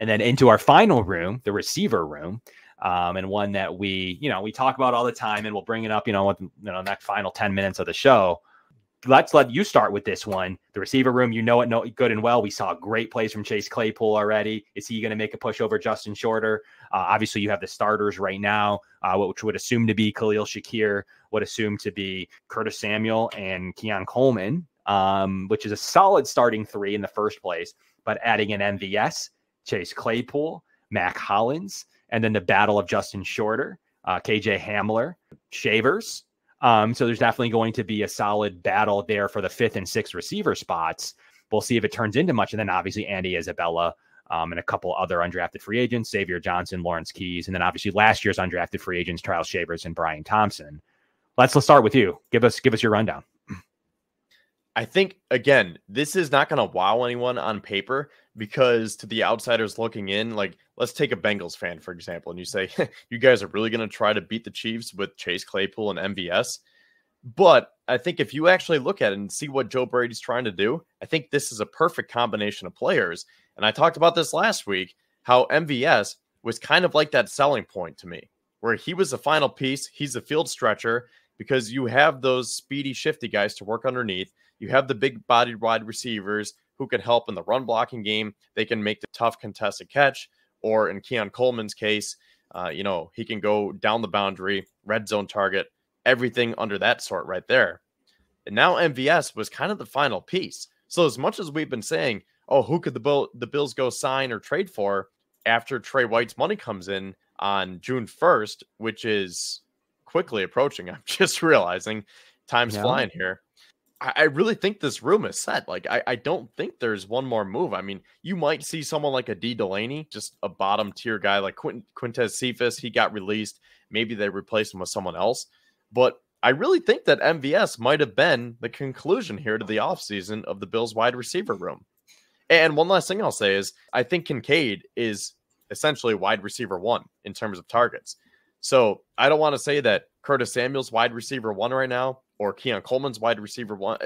And then into our final room, the receiver room, and one that we talk about all the time, and we'll bring it up, next final 10 minutes of the show. Let's let you start with this one. The receiver room, good and well. We saw great plays from Chase Claypool already. Is he going to make a push over Justin Shorter? Obviously, you have the starters right now, which would assume to be Khalil Shakir, would assume to be Curtis Samuel and Keon Coleman, which is a solid starting three in the first place. But adding an MVS, Chase Claypool, Mac Hollins, and then the battle of Justin Shorter, KJ Hamler, Shavers. So there's definitely going to be a solid battle there for the 5th and 6th receiver spots. We'll see if it turns into much. And then obviously Andy Isabella and a couple other undrafted free agents, Xavier Johnson, Lawrence Keys, and then obviously last year's undrafted free agents, Charles Shavers and Brian Thompson. Let's start with you. Give us your rundown. I think, again, this is not going to wow anyone on paper because to the outsiders looking in, like, let's take a Bengals fan, for example, and you say, you guys are really going to try to beat the Chiefs with Chase Claypool and MVS. But I think if you actually look at it and see what Joe Brady's trying to do, I think this is a perfect combination of players. And I talked about this last week, how MVS was kind of like that selling point to me, where he was the final piece. He's a field stretcher because you have those speedy, shifty guys to work underneath. You have the big-bodied wide receivers who can help in the run blocking game. They can make the tough contested catch, or in Keon Coleman's case, he can go down the boundary, red zone target, everything under that sort right there. And now MVS was kind of the final piece. So as much as we've been saying, oh, who could the Bills go sign or trade for after Trey White's money comes in on June 1st, which is quickly approaching. I'm just realizing time's flying here. I really think this room is set. Like, I don't think there's one more move. I mean, you might see someone like a D. Delaney, just a bottom tier guy like Quintez Cephas. He got released. Maybe they replaced him with someone else. But I really think that MVS might have been the conclusion here to the offseason of the Bills wide receiver room. And one last thing I'll say is I think Kincaid is essentially wide receiver 1 in terms of targets. So I don't want to say that Curtis Samuel's wide receiver 1 right now, or Keon Coleman's wide receiver 1,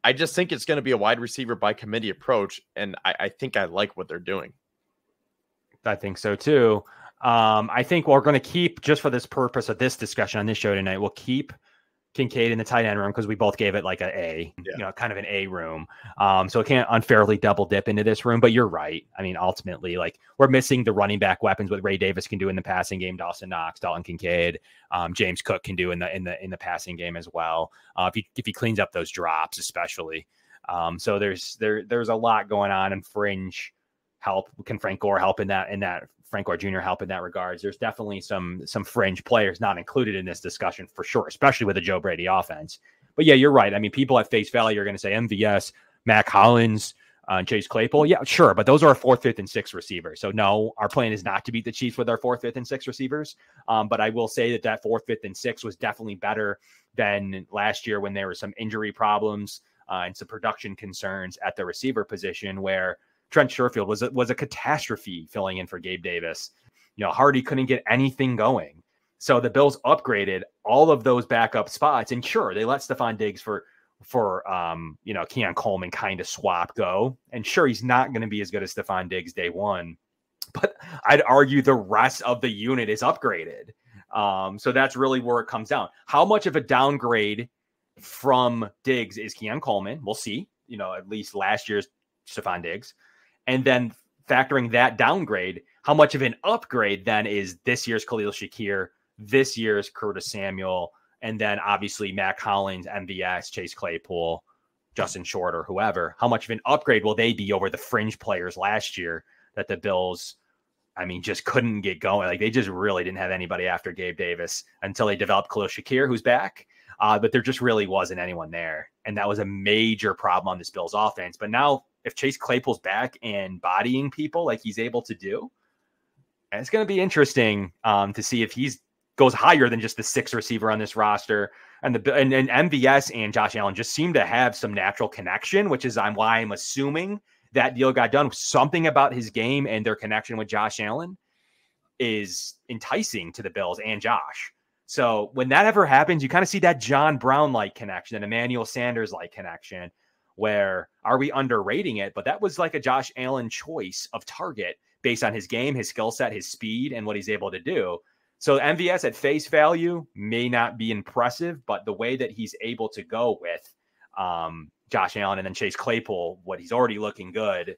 I just think it's going to be a wide receiver by committee approach. And I think I like what they're doing. I think so too. I think we're going to keep, just for this purpose of this discussion on this show tonight, we'll keep Kincaid in the tight end room because we both gave it like kind of an A room. So it can't unfairly double dip into this room, but you're right. I mean, ultimately, like, we're missing the running back weapons, what Ray Davis can do in the passing game, Dawson Knox, Dalton Kincaid, James Cook can do in the passing game as well. If he cleans up those drops, especially. So there's a lot going on, and fringe help. Can Frank Gore help in that Frank Gore Jr. help in that regards? There's definitely some fringe players not included in this discussion for sure, especially with the Joe Brady offense. But yeah, you're right. I mean, people at face value are going to say MVS, Mac Hollins, Chase Claypool. Yeah, sure. But those are our 4th, 5th, and 6th receivers. So no, our plan is not to beat the Chiefs with our 4th, 5th, and 6th receivers. But I will say that 4th, 5th, and 6th was definitely better than last year when there were some injury problems and some production concerns at the receiver position, where Trent Sherfield was a catastrophe filling in for Gabe Davis. Hardy couldn't get anything going. So the Bills upgraded all of those backup spots. And sure, they let Stephon Diggs for Keon Coleman kind of swap go. And sure, he's not going to be as good as Stephon Diggs day one. But I'd argue the rest of the unit is upgraded. So that's really where it comes down. How much of a downgrade from Diggs is Keon Coleman? We'll see. At least last year's Stephon Diggs. And then factoring that downgrade, how much of an upgrade then is this year's Khalil Shakir, this year's Curtis Samuel, and then obviously Mac Hollins, MVS, Chase Claypool, Justin Shorter, whoever. How much of an upgrade will they be over the fringe players last year that the Bills, just couldn't get going? Like, they just really didn't have anybody after Gabe Davis until they developed Khalil Shakir, who's back. But there just really wasn't anyone there. And that was a major problem on this Bills offense. But now, if Chase Claypool's back and bodying people like he's able to do, it's going to be interesting to see if he goes higher than just the 6th receiver on this roster. And MVS and Josh Allen just seem to have some natural connection, which is why I'm assuming that deal got done. Something about his game and their connection with Josh Allen is enticing to the Bills and Josh. So when that ever happens, you kind of see that John Brown-like connection, an Emmanuel Sanders-like connection, where are we underrating it? But that was like a Josh Allen choice of target based on his game, his skill set, his speed, and what he's able to do. So MVS at face value may not be impressive, but the way that he's able to go with Josh Allen and then Chase Claypool, what he's already looking good,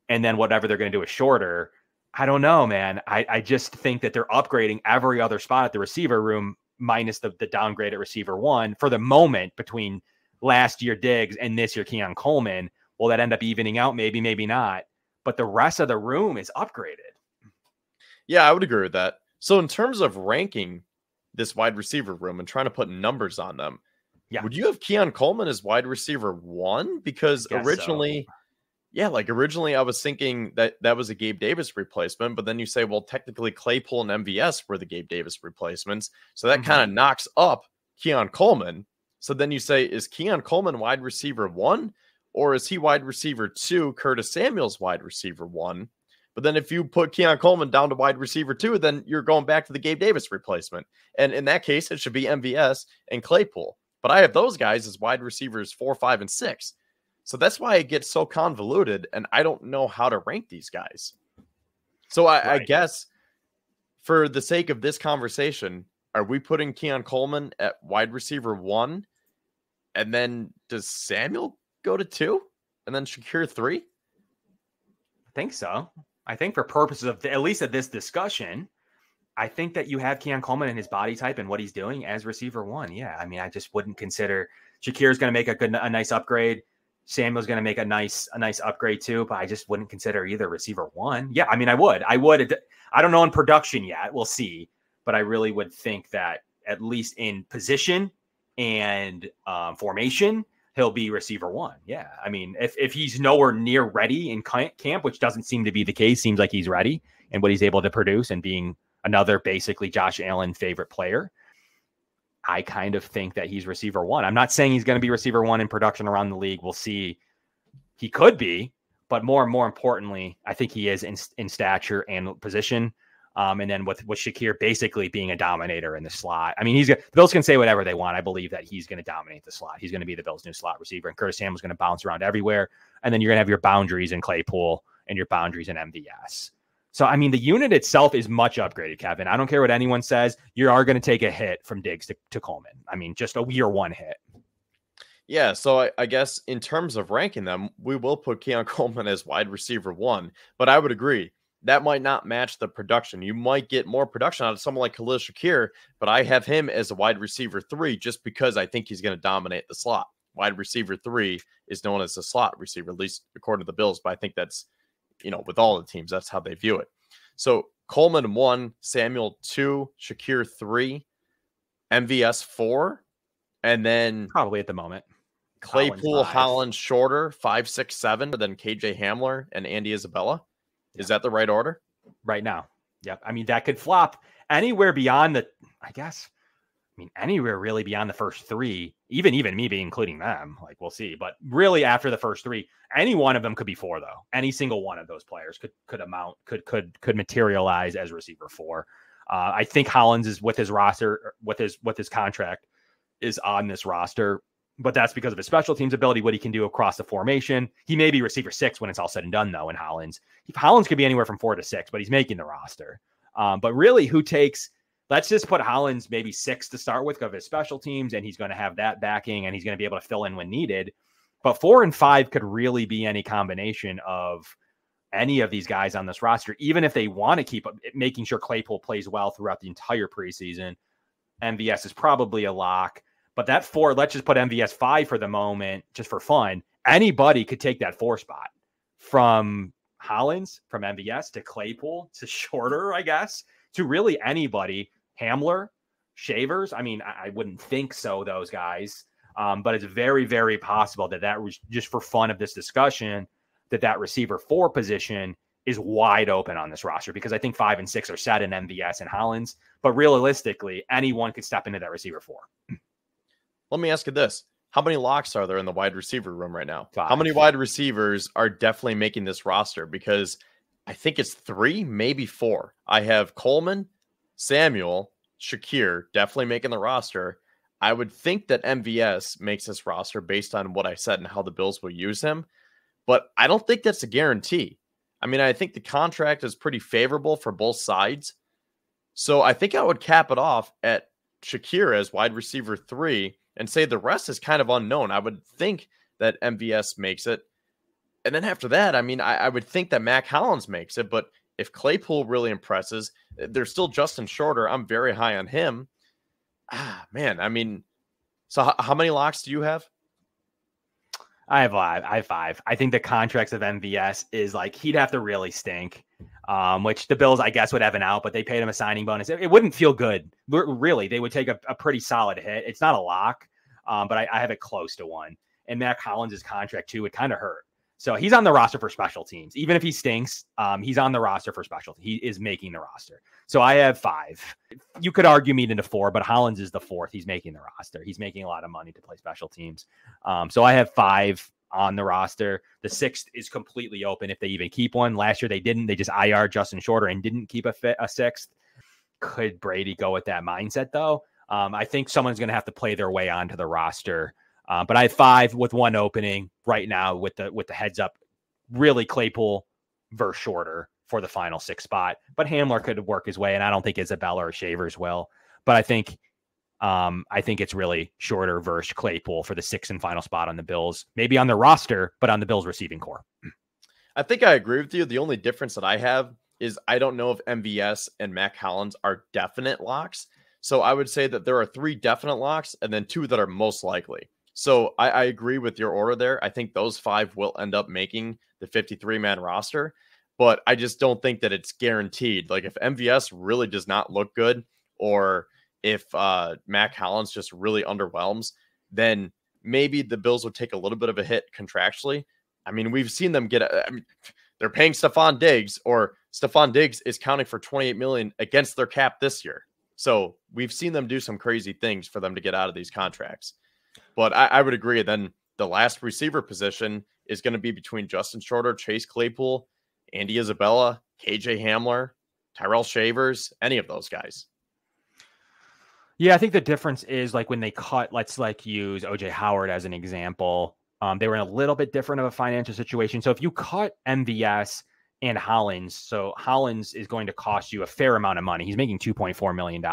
and then whatever they're going to do is shorter. I don't know, man. I just think that they're upgrading every other spot at the receiver room minus the downgrade at receiver 1 for the moment between last year Diggs and this year Keon Coleman. Will that end up evening out? Maybe, maybe not. But the rest of the room is upgraded. Yeah, I would agree with that. So in terms of ranking this wide receiver room and trying to put numbers on them, would you have Keon Coleman as wide receiver 1? Because originally, originally I was thinking that was a Gabe Davis replacement, but then you say, well, technically Claypool and MVS were the Gabe Davis replacements. So that kind of knocks up Keon Coleman. So then you say, is Keon Coleman wide receiver 1, or is he wide receiver 2, Curtis Samuel's wide receiver 1? But then if you put Keon Coleman down to wide receiver 2, then you're going back to the Gabe Davis replacement. And in that case, it should be MVS and Claypool. But I have those guys as wide receivers 4, 5, and 6. So that's why it gets so convoluted, and I don't know how to rank these guys. So I guess for the sake of this conversation, are we putting Keon Coleman at wide receiver 1? And then does Samuel go to 2? And then Shakir 3? I think so. I think for purposes of at least of this discussion, I think that you have Keon Coleman and his body type and what he's doing as receiver 1. Yeah. I mean, I just wouldn't consider Shakir's going to make a nice upgrade. Samuel's going to make a nice upgrade too, but I just wouldn't consider either receiver 1. Yeah. I mean, I would, I don't know in production yet. We'll see, but I really would think that at least in position and formation, he'll be receiver 1. Yeah. I mean, if he's nowhere near ready in camp, which doesn't seem to be the case, seems like he's ready and what he's able to produce and being another basically Josh Allen favorite player, I kind of think that he's receiver 1. I'm not saying he's going to be receiver 1 in production around the league. We'll see. He could be, but more importantly, I think he is in stature and position. And then with Shakir basically being a dominator in the slot. I mean, the Bills can say whatever they want. I believe that he's going to dominate the slot. He's going to be the Bills' new slot receiver, and Curtis Samuel's going to bounce around everywhere. And then you're going to have your boundaries in Claypool and your boundaries in MVS. So, I mean, the unit itself is much upgraded, Kevin. I don't care what anyone says. You are going to take a hit from Diggs to Coleman. I mean, just a year 1 hit. Yeah, so I guess in terms of ranking them, we will put Keon Coleman as wide receiver 1. But I would agree, that might not match the production. You might get more production out of someone like Khalil Shakir, but I have him as a wide receiver 3 just because I think he's going to dominate the slot. Wide receiver 3 is known as a slot receiver, at least according to the Bills, but I think that's, with all the teams, that's how they view it. So Coleman 1, Samuel 2, Shakir 3, MVS 4, and then probably at the moment Claypool, Holland shorter 5, 6, 7, then KJ Hamler and Andy Isabella. Is that the right order? Right now. Yep. I mean, that could flop anywhere beyond anywhere really beyond the first 3, even maybe including them, like we'll see, but really after the first 3, any one of them could be 4 though. Any single one of those players could materialize as receiver 4. I think Hollins is with his roster, with his contract is on this roster, but that's because of his special teams ability, what he can do across the formation. He may be receiver 6 when it's all said and done though. In Hollins could be anywhere from 4 to 6, but he's making the roster. But really let's just put Hollins maybe 6 to start with of his special teams, and he's going to have that backing and he's going to be able to fill in when needed. But 4 and 5 could really be any combination of any of these guys on this roster, even if they want to keep making sure Claypool plays well throughout the entire preseason. MVS is probably a lock, but that 4, let's just put MVS 5 for the moment, just for fun. Anybody could take that 4 spot from Hollins, from MVS to Claypool to shorter, I guess, to really anybody. Hamler, Shavers. I mean, I wouldn't think so, those guys. But it's very, very possible that was just for fun of this discussion, that receiver 4 position is wide open on this roster, because I think 5 and 6 are set in MVS and Hollins, but realistically, anyone could step into that receiver 4. Let me ask you this. How many locks are there in the wide receiver room right now? 5. How many wide receivers are definitely making this roster? Because I think it's 3, maybe 4. I have Coleman, Samuel, Shakir definitely making the roster. I would think that MVS makes this roster based on what I said and how the Bills will use him, but I don't think that's a guarantee. I mean, I think the contract is pretty favorable for both sides. So I think I would cap it off at Shakir as wide receiver 3 and say the rest is kind of unknown. I would think that MVS makes it. And then after that, I mean, I would think that Mac Hollins makes it, but if Claypool really impresses, there's still Justin Shorter. I'm very high on him. Man, I mean, so how many locks do you have? I have 5. I think the contracts of MVS is like, he'd have to really stink, which the Bills, I guess, would have an out, but they paid him a signing bonus. It wouldn't feel good. Really, they would take a pretty solid hit. It's not a lock, but I have it close to one. And Mac Hollins' contract, too, would kind of hurt. So he's on the roster for special teams. Even if he stinks, he's on the roster for special. He is making the roster. So I have 5. You could argue me into 4, but Hollins is the 4th. He's making the roster. He's making a lot of money to play special teams. So I have 5 on the roster. The 6th is completely open if they even keep one. Last year they didn't. They just IR Justin Shorter and didn't keep a 6th. Could Brady go with that mindset, though? I think someone's going to have to play their way onto the roster. But I have 5 with one opening right now with the heads up. Really Claypool versus Shorter for the final 6 spot. But Hamler could work his way, and I don't think Isabella or Shavers will. But I think it's really Shorter versus Claypool for the 6th and final spot on the Bills. Maybe on the roster, but on the Bills receiving core. I think I agree with you. The only difference that I have is I don't know if MVS and Mac Hollins are definite locks. So I would say that there are 3 definite locks and then 2 that are most likely. So I agree with your order there. I think those 5 will end up making the 53-man roster, but I just don't think that it's guaranteed. Like if MVS really does not look good, or if Mac Hollins just really underwhelms, then maybe the Bills would take a little bit of a hit contractually. I mean, we've seen them they're paying Stephon Diggs, or Stephon Diggs is counting for $28 million against their cap this year. So we've seen them do some crazy things for them to get out of these contracts. But I would agree. Then the last receiver position is going to be between Justin Shorter, Chase Claypool, Andy Isabella, KJ Hamler, Tyrell Shavers, any of those guys. Yeah, I think the difference is like when they cut, let's like use OJ Howard as an example. They were in a little bit different of a financial situation. So if you cut MVS and Hollins, so Hollins is going to cost you a fair amount of money. He's making $2.4 million,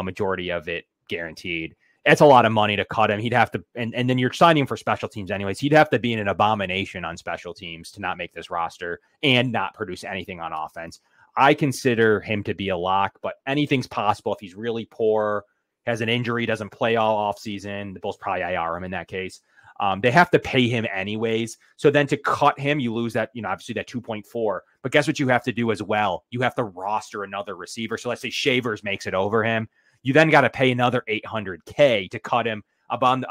majority of it guaranteed. It's a lot of money to cut him. He'd have to, and then you're signing him for special teams anyways. He'd have to be an abomination on special teams to not make this roster and not produce anything on offense. I consider him to be a lock, but anything's possible if he's really poor, has an injury, doesn't play all offseason. The Bulls probably IR him in that case. They have to pay him anyways. So then to cut him, you lose that, obviously that 2.4. But guess what you have to do as well? You have to roster another receiver. So let's say Shavers makes it over him. You then got to pay another $800K to cut him on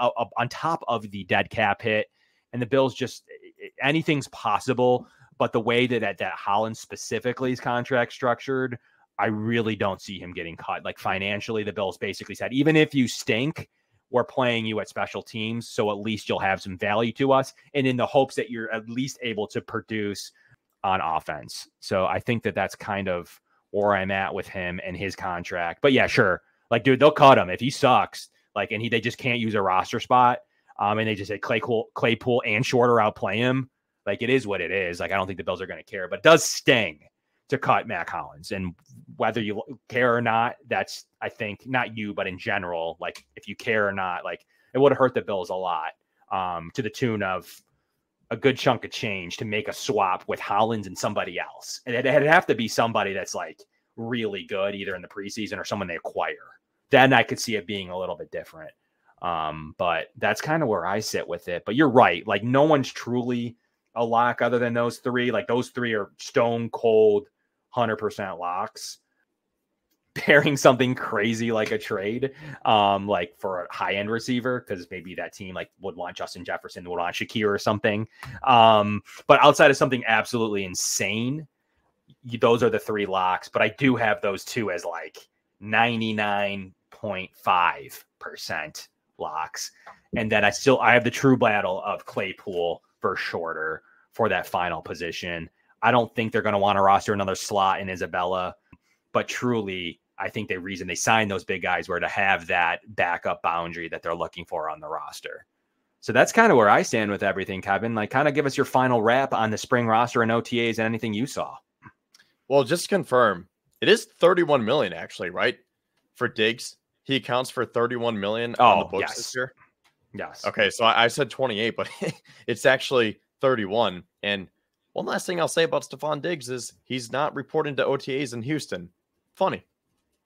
top of the dead cap hit. And the Bills just, anything's possible. But the way that Hollins specifically is contract structured, I really don't see him getting cut. Like financially, the Bills basically said, even if you stink, we're playing you at special teams. So at least you'll have some value to us. And in the hopes that you're at least able to produce on offense. So I think that's kind of where I'm at with him and his contract. But yeah, sure. Like, dude, they'll cut him if he sucks. Like, and they just can't use a roster spot. And they just say Claypool and Shorter outplay him. Like, it is what it is. Like, I don't think the Bills are going to care, but it does sting to cut Mac Hollins. And whether you care or not, that's, I think, not you, but in general, like, if you care or not, like, it would have hurt the Bills a lot, to the tune of a good chunk of change to make a swap with Hollins and somebody else. And it'd have to be somebody that's like really good, either in the preseason or someone they acquire. Then I could see it being a little bit different. But that's kind of where I sit with it. But you're right. Like, no one's truly a lock other than those 3. Like, those 3 are stone cold 100% locks. Pairing something crazy like a trade, like for a high-end receiver, because maybe that team like would want Justin Jefferson, would want Shakir or something. But outside of something absolutely insane, those are the 3 locks. But I do have those 2 as like 99.5% locks. And then I have the true battle of Claypool versus Shorter for that final position. I don't think they're going to want to roster another slot in Isabella, but truly I think the reason they signed those big guys were to have that backup boundary that they're looking for on the roster. So that's kind of where I stand with everything, Kevin. Like, kind of give us your final wrap on the spring roster and OTAs and anything you saw. Well, just to confirm, it is 31 million actually, right? For Diggs, he accounts for 31 million on the books this year. Yes. Okay, so I said 28, but it's actually 31. And one last thing I'll say about Stephon Diggs is he's not reporting to OTAs in Houston. Funny.